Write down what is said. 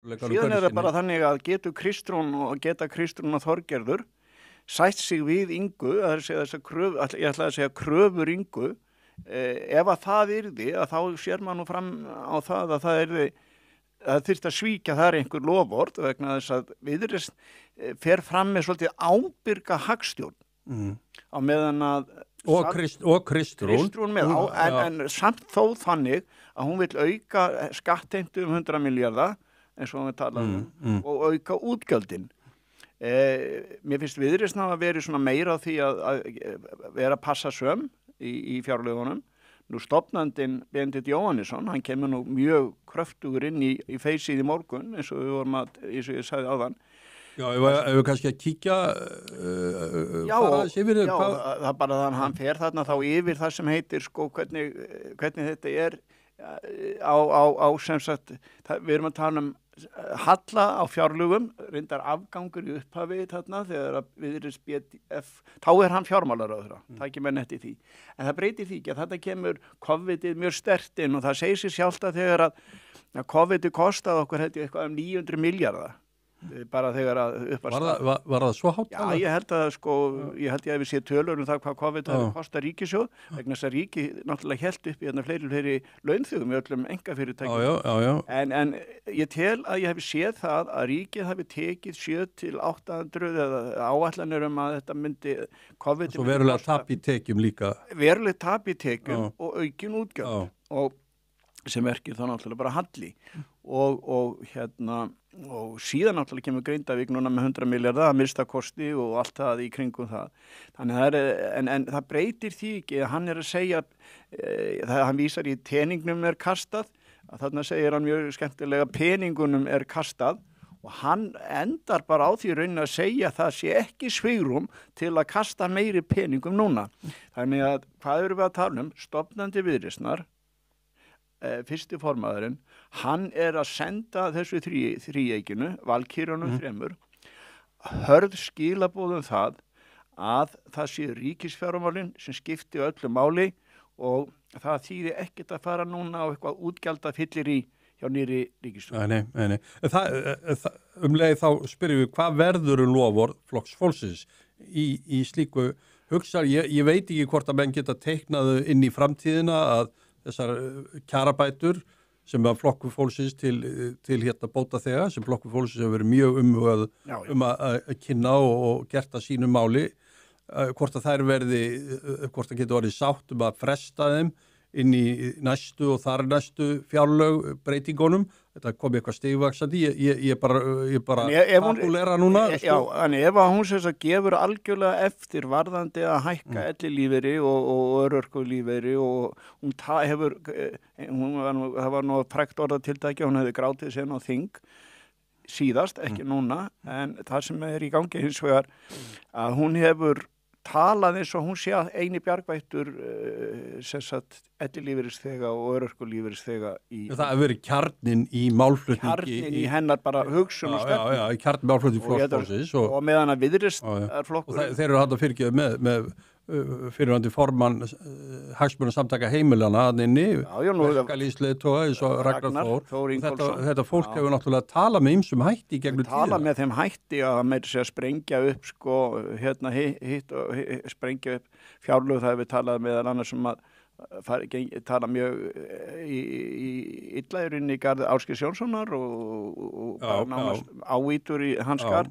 Síðan það bara þannig að Kristrún og Þorgerður sætt sig við Ingu, ég ætla að segja kröfur Ingu, ef að það yrði, að þá sér maður nú fram á það að það þyrfti að svíkja þar einhver lofvörð vegna þess að Viðreisn fer fram með svolítið ábyrga hagstjórn á meðan að og Kristrún með en samt þó þannig að hún vill auka skattheimtu 100 milljarða eins og við talaðum og auka útgjöldin. Mér finnst Viðreisn hafa verið svona meira á því að vera að passa söm í fjárlögunum. Nú stofnandinn Benedikt Jóhannesson, hann kemur nú mjög kröftugur inn í feysið í morgun eins og við vorum eins og ég sagði áðan. Já, ef við kannski að kíkja það er bara þannig að hann fer þarna þá yfir það sem heitir hvernig þetta er á sem sagt, við erum að tala um halla á fjárlögum, reyndar afgangur í upphafi þarna þegar að Viðreisn BDF, þá hann fjármálaráðherra, það ekki menn eftir því. En það breytir því ekki að þetta kemur COVID-ið mjög sterkt inn og það segir sér sjálft að þegar að COVID-ið kostaði okkur eitthvað 900 milljarða. Bara þegar að var það svo hátt? Já, ég held ég hef séð tölur það hvað COVID hafi kostað ríkissjóð vegna þess að ríki náttúrulega hélt upp í fleiri launþegum í öllum einkafyrirtækjum. En ég tel að ég hef séð það að ríkið hafi tekið 700-800 eða áætlanir að þetta myndi COVID. Svo verulega tap í tekjum líka. Verulega tap í tekjum og aukin útgjöld og sem merkir þá náttúrulega bara halli og síðan náttúrulega kemur Grindavík núna með 100 milljarða að mista kosti og allt það í kringum það. Þannig en það breytir því ekki að hann að segja hann vísar í teningnum kastað, að þarna segir hann mjög skemmtilega peningunum kastað og hann endar bara á því raunin að segja að það sé ekki svigrúm til að kasta meiri peningum núna. Þannig að hvað erum við að tala um? Stofnandi Viðreisnar, fyrsti formaðurinn, hann að senda þessu þríeykinu, valkyrjunum þremur, hörð skilaboðum það að það sé ríkisfjármálin sem skipti öllu máli og það þýði ekkert að fara núna á eitthvað útgjaldafyllir hjá nýrri ríkisstjórn. Nei. Leið þá spyrjum við, hvað verður loforð Flokks fólksins í slíku hugsar? Ég veit ekki hvort að menn geta teiknað inn í framtíðina að þessar kjarabætur sem að Flokkur fólksins til bótaþega sem Flokkur fólksins hefur verið mjög umhugað að kynna og gert að sínu máli, hvort að þær hvort það getur orðið sátt að fresta þeim inn í næstu og þar næstu fjárlög breytingunum. Þetta kom eitthvað stigvaxandi, ég bara fabulera núna. Já, en ef hún gefur algjörlega eftir varðandi að hækka ellilífeyri og örorkulífeyri og það var nú frægt orðatiltæki, hún hefði grátið sen á þing síðast, ekki núna, en það sem í gangi hins vegar að hún hefur talað eins og hún sé að eini bjargvættur ellilífeyrisþega og örorkulífeyrisþega það hefur verið kjarninn í málflutningi. Kjarninn í hennar bara hugsun og stefnu. Já, kjarninn málflutningi Flokksins og meðan að Viðreisn flokkur. Og þeir eru hægt að fyrirgefa með fyrirvændi formann hagsmunasamtaka heimilana að inni, verkalýðsleiðtoga eins og Ragnar Þór. Þetta fólk hefur náttúrulega talað með ýmsum hætti í gegnum tíðina. Talað með þeim hætti að meira segja sprengja upp sprengja upp fjárlög. Það hefur talað meðal annars tala mjög í illæðurinn í garð Ásgeirs Jónssonar og nánast ávítur í hans garð.